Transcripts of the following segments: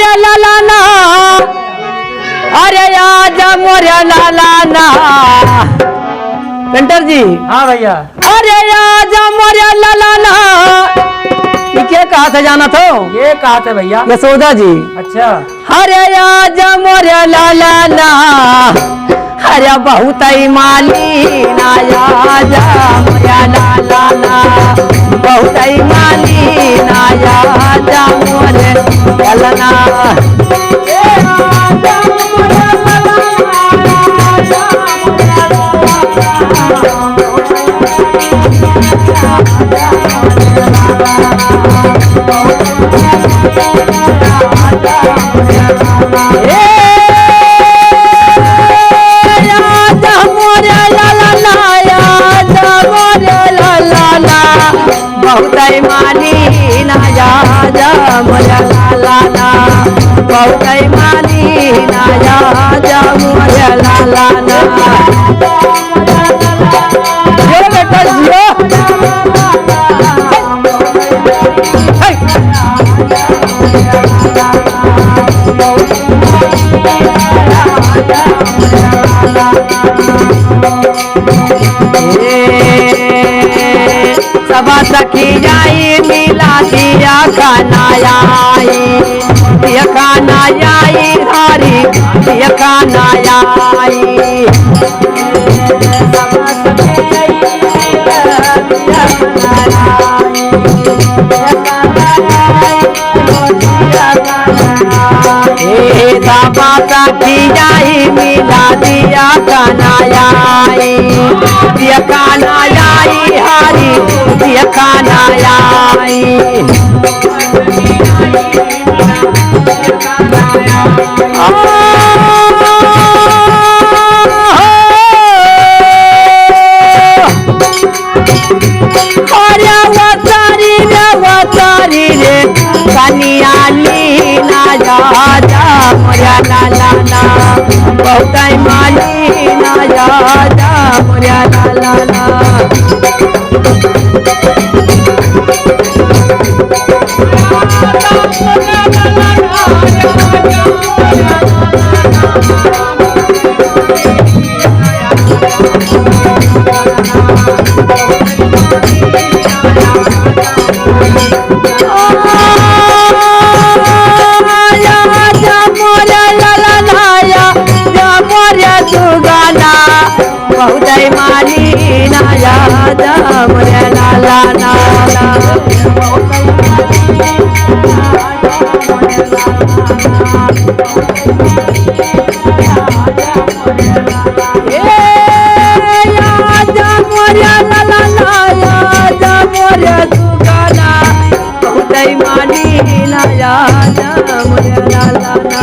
मोरे लालाना, अरे आजा मोरे लालाना। पेंटर जी। हाँ भैया। अरे आजा मोरे लालाना, ये क्या कहा था जाना था? ये कहा था भैया यशोदा जी। अच्छा। अरे आजा मोरे लालाना, अरे बहुत ही मालीना, आजा मोरे लालाना, बहुत ही मालीना, आजा मोरे लालाना। बहुत ही मालीना, आजा मोरे लालाना, बहुत ही मालीना, आजा मोरे लालाना। ये बेटा जियो। सब सखी जाई मिला दिया खाना आई, दिया खाना आई हरी, दिया खाना आई। सखी जाई मिला दिया खाना आई, दिया खाना आई हरी, दिया खाना आई। कनिया लीना, आजा मोरे लालाना, बहुत ही मालीना, आजा मोरे लालाना। बहुत ही मालीना, आजा मोरे लालाना। आजा मोरे लालाना, आजा मोरे दुगाना, बहुत ही मालीना, आजा मोरे लालाना।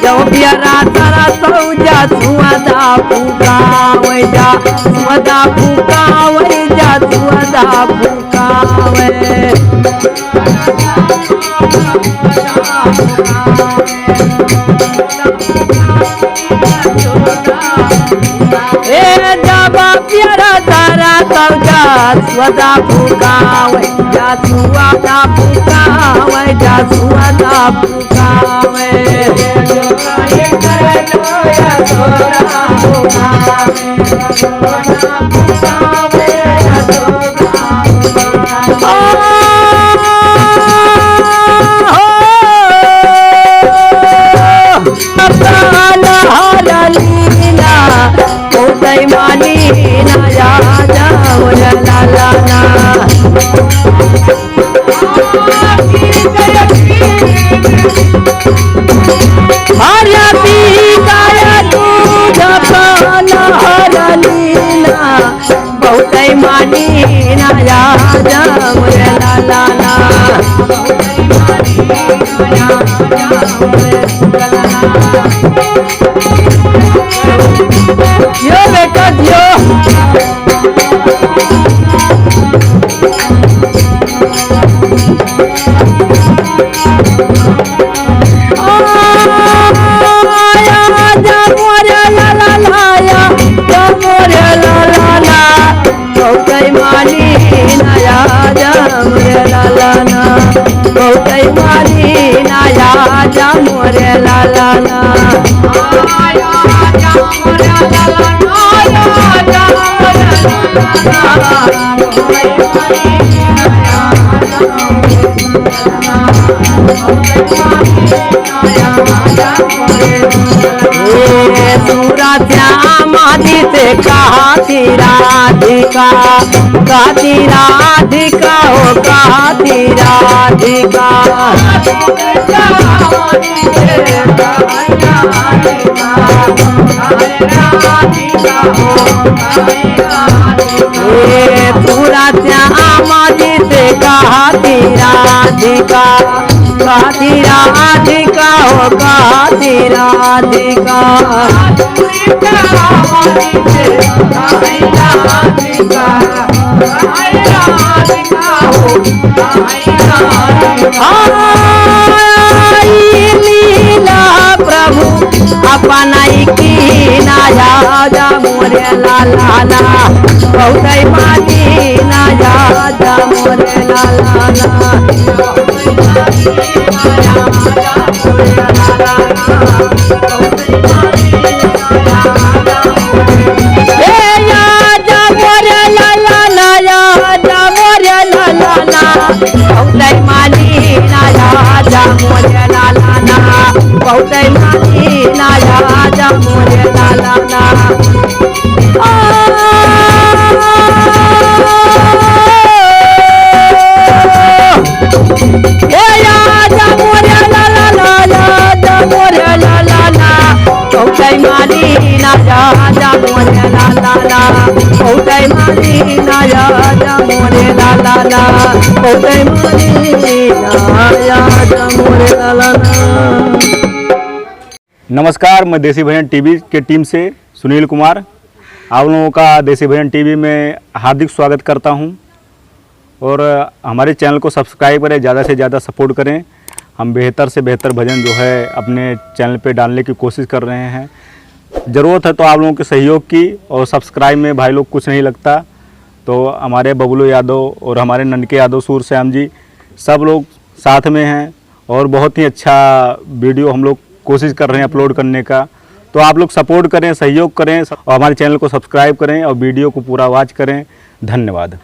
जब प्यारा तारा सौजा सुअदा फुकावे, जा सुअदा फुकावे, जा सुअदा फुकावे। जब प्यारा तारा सौजा सुअदा फुकावे, जा सुअदा फुकावे, जा सुअदा फुकावे। मालीना, आजा मोरे लालाना। हरिया पी गाया दूध पाना हरलीना, बहुत ही मालीना, आजा मोरे लालाना। यो बेटा यो। मोरे लालाना, बहुत माली नया मोरे लाला ना बहुत माली नया मोरे लाला ना से कहती राधिका हो कहती राधिका पूरा श्यामाजी से कहती राधिका हो कहती राधिका लीला प्रभु अपनाई की नया मोरे लाला ना बहुत माली नया मोरे लाला ना बहुत माली नया मोरे लाला ना मोरे लाला मोरे लाला ना बहुत माली नया मोरे लाला ना बहुत माली नया मोरे लाला ना बहुत माली नया मोरे लाला ना। नमस्कार, मैं देसी भजन टीवी के टीम से सुनील कुमार आप लोगों का देसी भजन टीवी में हार्दिक स्वागत करता हूं और हमारे चैनल को सब्सक्राइब करें, ज़्यादा से ज़्यादा सपोर्ट करें। हम बेहतर से बेहतर भजन जो है अपने चैनल पे डालने की कोशिश कर रहे हैं। ज़रूरत है तो आप लोगों के सहयोग की, और सब्सक्राइब में भाई लोग कुछ नहीं लगता, तो हमारे बबलू यादव और हमारे ननके यादव सूरश्याम जी सब लोग साथ में हैं और बहुत ही अच्छा वीडियो हम लोग कोशिश कर रहे हैं अपलोड करने का। तो आप लोग सपोर्ट करें, सहयोग करें और हमारे चैनल को सब्सक्राइब करें और वीडियो को पूरा वॉच करें। धन्यवाद।